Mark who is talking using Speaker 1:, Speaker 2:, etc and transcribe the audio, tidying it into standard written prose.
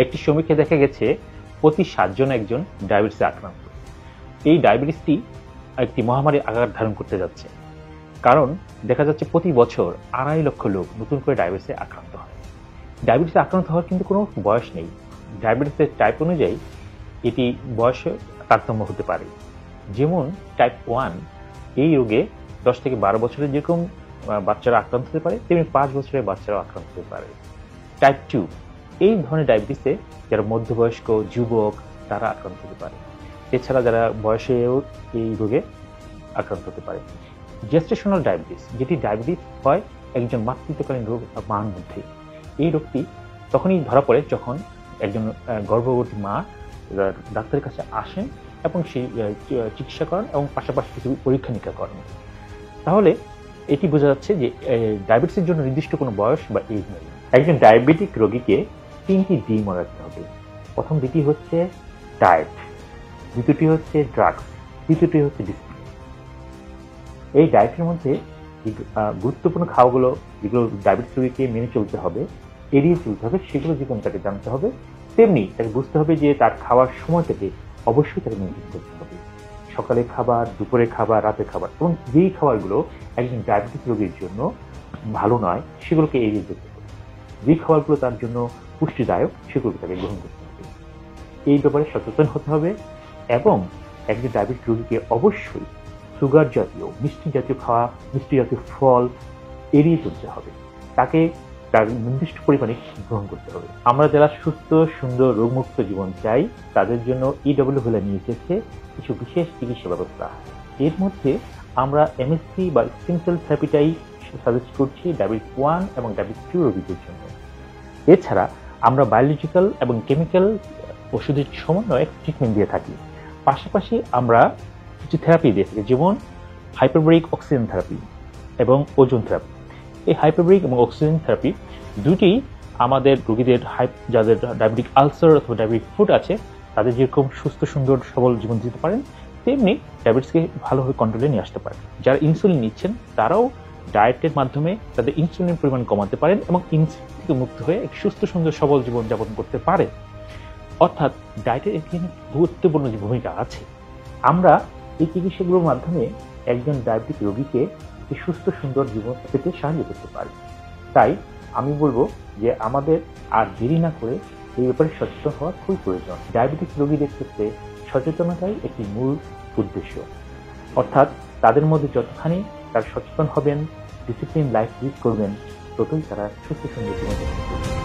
Speaker 1: একটি সমীক্ষায় দেখা গেছে প্রতি 7 জন একজন ডায়াবেটিসে আক্রান্ত। এই ডায়াবেটিসটি একটি মহামারীর আকার ধারণ করতে যাচ্ছে, কারণ দেখা যাচ্ছে প্রতি বছর 2.5 লক্ষ লোক নতুন করে ডায়াবেটিসে আক্রান্ত হয়। ডায়াবেটিসে আক্রান্ত হওয়ার কিন্তু কোনো বয়স নেই। ডায়াবেটিসের টাইপ অনুযায়ী এটি বয়সে তারতম্য হতে পারে। যেমন টাইপ 1 এই রোগে 10 থেকে 12 বছরের যেরকম বাচ্চারা আক্রান্ত হতে পারে, তেমনি 5 বছরের বাচ্চারা আক্রান্ত হতে পারে। টাইপ 2 এই ধরনের ডায়াবেটিসে যারা মধ্যবয়স্ক যুবক তারা আক্রান্ত হতে পারে। এছাড়া যারা বয়সেও এই রোগে আক্রান্ত হতে পারে। জেস্টেশনাল ডায়াবেটিস, যেটি ডায়াবেটিস হয় একজন মাতৃত্বকালীন রোগ মার মধ্যে। এই রোগটি তখনই ধরা পড়ে যখন একজন গর্ভবতী মা ডাক্তারের কাছে আসেন এবং সেই চিকিৎসা করেন এবং পাশাপাশি কিছু পরীক্ষা নিরীক্ষা করেন। তাহলে এটি বোঝা যাচ্ছে যে ডায়াবেটিসের জন্য নির্দিষ্ট কোনো বয়স বা এজ নেই। একজন ডায়াবেটিক রোগীকে 3টি ডি মনে রাখতে হবে। প্রথম ডিটি হচ্ছে ডায়েট, দ্বিতীয়টি হচ্ছে ড্রাগস, তৃতীয়টি হচ্ছে ডিসিপ্লিন। এই ডায়েটের মধ্যে গুরুত্বপূর্ণ খাওয়াগুলো যেগুলো ডায়াবেটিস রোগীকে মেনে চলতে হবে, এড়িয়ে চলতে হবে, সেগুলো যেমন তাকে জানতে হবে, তেমনি তাকে বুঝতে হবে যে তার খাওয়ার সময়টাকে অবশ্যই তাকে মেনটেন করতে হবে। সকালে খাবার, দুপুরে খাবার, রাতে খাবার এবং যেই খাবারগুলো একজন ডায়াবেটিস রোগীর জন্য ভালো নয় সেগুলোকে এড়িয়ে যেতে হবে। যে খাবারগুলো তার জন্য পুষ্টিদায়ক সেগুলোকে তাকে গ্রহণ করতে হবে। এই ব্যাপারে সচেতন হতে হবে এবং একজন ডায়াবেটিস রোগীকে অবশ্যই সুগার জাতীয়, মিষ্টি জাতীয় খাওয়া, মিষ্টি জাতীয় ফল এড়িয়ে চলতে হবে। তাকে তার নির্দিষ্ট পরিমাণে গ্রহণ করতে হবে। আমরা যারা সুস্থ, সুন্দর, রোগমুক্ত জীবন চাই তাদের জন্য EWHL নিয়ে এসেছে কিছু বিশেষ চিকিৎসা ব্যবস্থা। এর মধ্যে আমরা MSC বা স্টেম সেল থেরাপিটাই সাজেস্ট করছি ডায়াবেটিস 1 এবং ডায়াবেটিস 2 রোগীদের জন্য। এছাড়া আমরা বায়োলজিক্যাল এবং কেমিক্যাল ওষুধের সমন্বয়ে ট্রিটমেন্ট দিয়ে থাকি। পাশাপাশি আমরা কিছু থেরাপি দিয়ে থাকি, যেমন হাইপারবারিক অক্সিজেন থেরাপি এবং ওজোন থেরাপি। এই হাইপারবারিক এবং অক্সিজেন থেরাপি দুটি আমাদের রোগীদের যাদের ডায়াবেটিক আলসার অথবা ডায়াবেটিক ফুট আছে তাদের যেরকম সুস্থ, সুন্দর, সবল জীবন দিতে পারেন, তেমনি ডায়াবেটিসকে ভালোভাবে কন্ট্রোলে নিয়ে আসতে পারেন। যারা ইনসুলিন নিচ্ছেন তারাও ডায়েটের মাধ্যমে তাদের ইনসুলিনের পরিমাণ কমাতে পারেন এবং ইনসুলিন থেকে মুক্ত হয়ে এক সুস্থ, সুন্দর, সবল জীবন যাপন করতে পারে। অর্থাৎ ডায়েটের এখানে গুরুত্বপূর্ণ যে ভূমিকা আছে। আমরা এই চিকিৎসাগুলোর মাধ্যমে একজন ডায়াবেটিক রোগীকে একটি সুস্থ, সুন্দর জীবন পেতে সাহায্য করতে পারি। তাই আমি বলবো যে আমাদের আর দেরি না করে এই ব্যাপারে সচেতন হওয়া খুবই প্রয়োজন। ডায়াবেটিক রোগীদের ক্ষেত্রে সচেতনতাই একটি মূল উদ্দেশ্য। অর্থাৎ তাদের মধ্যে যতখানি তারা সচেতন হবেন, ডিসিপ্লিন লাইফ লিড করবেন, ততই তারা সুস্থ, সুন্দর জীবন যাপন করবেন।